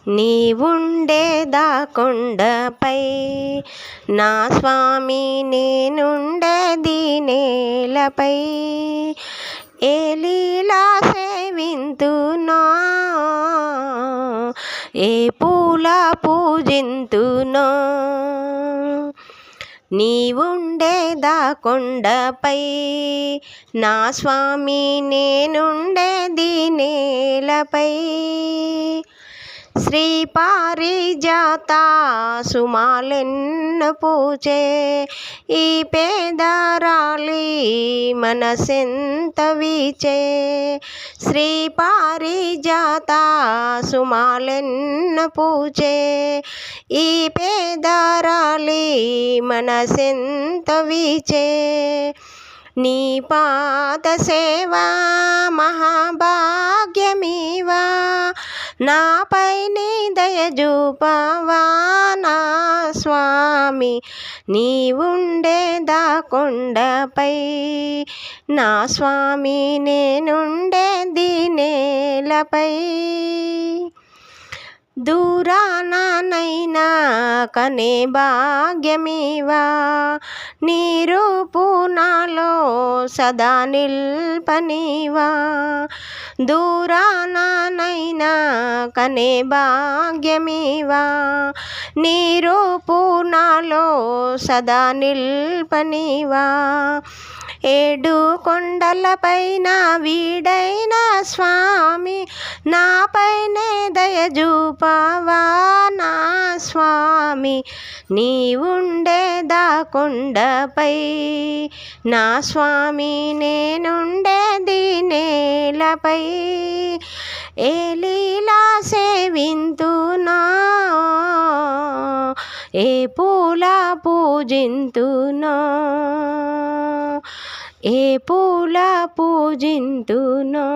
నీవుండేదా కొండపై నా స్వామి, నేనుండేది నేలపై. ఏ లీలా సేవింతునో, ఏ పూల పూజింతునో. నీవుండేదా కొండపై నా స్వామి, నేనుండేది నేలపై. శ్రీ పారిజాత సుమాలెన్న పూచే ఈ పేదరాలి మనసెంత వీచే. శ్రీ పారిజాత సుమాలెన్న పూచే ఈ పేదరాలి మనసెంత వీచే. నీ పాద సేవా మహాభాగ్యమీవా, నాపై నీ దయ చూపవా నా స్వామి. నీవుండేదా కొండపై నా స్వామి, నేనుండేది నేలపై. దూరానైనా కనే భాగ్యమీవా, నీ రూపు నాలో సదా నిల్పనీవా. దూరానైనా కనే భాగ్యమీవా, నీ రూపు నాలో సదా నిల్పనీవా. ఏడు కొండలపైన వీడైన స్వామి, నాపైనే దయ చూపవా నా స్వామి. నీవుండేదా కొండపై నా స్వామి, నేనుండేది నేలపై. ఏ లీలా సేవింతునో, ఏ పూల పూజింతునో, ఏ పూల పూజింతునో.